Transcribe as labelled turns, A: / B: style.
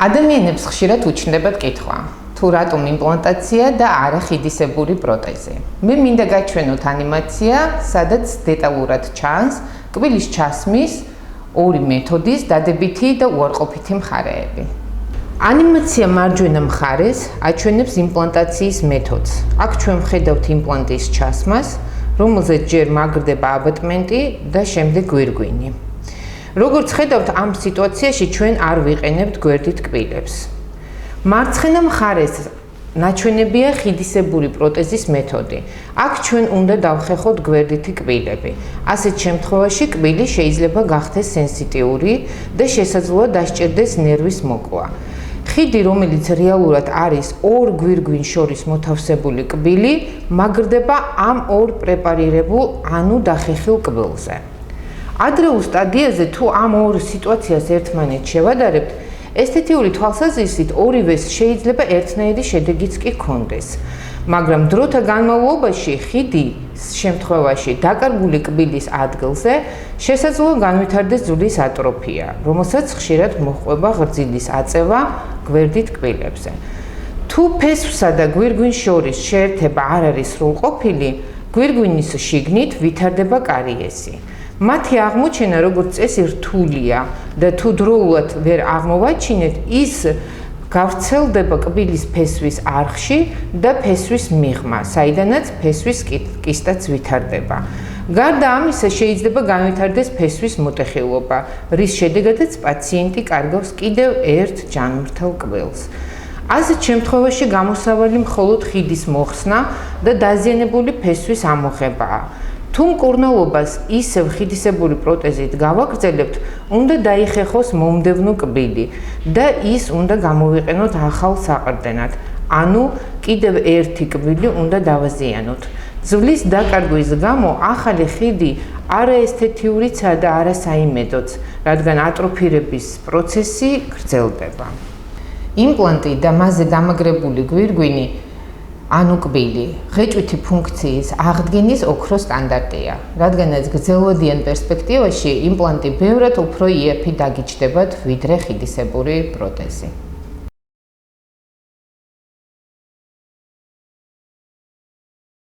A: ადამიანებს ხშირად უჩნდებათ კითხვა, თუ რატომ იმპლანტაცია და არა ხიდისებური პროტეზი. მე მინდა გაჩვენოთ ანიმაცია, სადაც დეტალურად ჩანს კბილის ჩასმის ორი მეთოდის დადებითი და უარყოფითი მხარეები. ანიმაცია მარჯვენა მხარეს აჩვენებს იმპლანტაციის მეთოდს. აქ ჩვენ ვხედავთ იმპლანტის ჩასმას, რომელზეც ჯერ მაგრდება აბატმენტი და შემდეგ გვირგვინი. როგორც ხედავთ, ამ სიტუაციაში ჩვენ არ ვიყენებთ გვერდით კბილებს. მარცხენა მხარეს ნაჩვენებია ხიდისებური პროტეზის მეთოდი. აქ ჩვენ უნდა დავხეხოთ გვერდითი კბილები. ასეთ შემთხვევაში კბილი შეიძლება გახდეს სენსიტიური და შესაძლოა დასჭირდეს ნერვის მოკვლა. ხიდი, რომელიც რეალურად არის ორ გვირგვინს შორის მოთავსებული კბილი, მაგრდება ამ ორ პრეპარირებულ, ანუ დახეხილ კბილზე. ადრეულ სტადიაზე თუ ამ ორ სიტუაციას ერთმანეთს შევადარებთ, ესთეტიური თვალსაზრისით ორივეს შეიძლება ერთნაირი შედეგიც კი ჰქონდეს. მაგრამ დროთა განმავლობაში ხიდის შემთხვევაში დაკარგული კბილის ადგილზე შესაძლოა განვითარდეს ძვლის ატროფია, რომელსაც ხშირად მოჰყვება ღრძილის აწევა გვერდით კბილებზე. თუ ფესვსა და გვირგვინს შორის შეერთება არ არის სრულყოფილი, გვირგვინის შიგნით ვითარდება კარიესი. მათი აღმოჩენა როგორც წესი რთულია და თუ დროულად ვერ აღმოვაჩინეთ, ის გავრცელდება კბილის ფესვის არხში და ფესვის მიღმა, საიდანაც ფესვის კისტაც ვითარდება. გარდა ამისა, შეიძლება განვითარდეს ფესვის მოტეხილობა, რის შედეგადაც პაციენტი კარგავს კიდევ ერთ ჯანმრთელ კბილს. ასეთ შემთხვევაში გამოსავალი მხოლოდ ხიდის მოხსნა და დაზიანებული ფესვის ამოღებაა. თუ მკურნალობას ისევ ხიდისებური პროტეზით გავაგრძელებთ, უნდა დაიხეხოს მომდევნო კბილი და ის უნდა გამოვიყენოთ ახალ საყრდენად, ანუ კიდევ ერთი კბილი უნდა დავაზიანოთ. ძვლის დაკარგვის გამო ახალი ხიდი არაესთეთიურიცაა და არასაიმედოც, რადგან ატროფირების პროცესი გრძელდება. იმპლანტი და მასზე დამაგრებული გვირგვინი ანუ კბილი, ღეჭვითი ფუნქციის აღდგენის ოქროს სტანდარტია, რადგანაც გრძელვადიან პერსპექტივაში იმპლანტი ბევრად უფრო იაფი დაგიჯდებათ, ვიდრე ხიდისებური პროტეზი.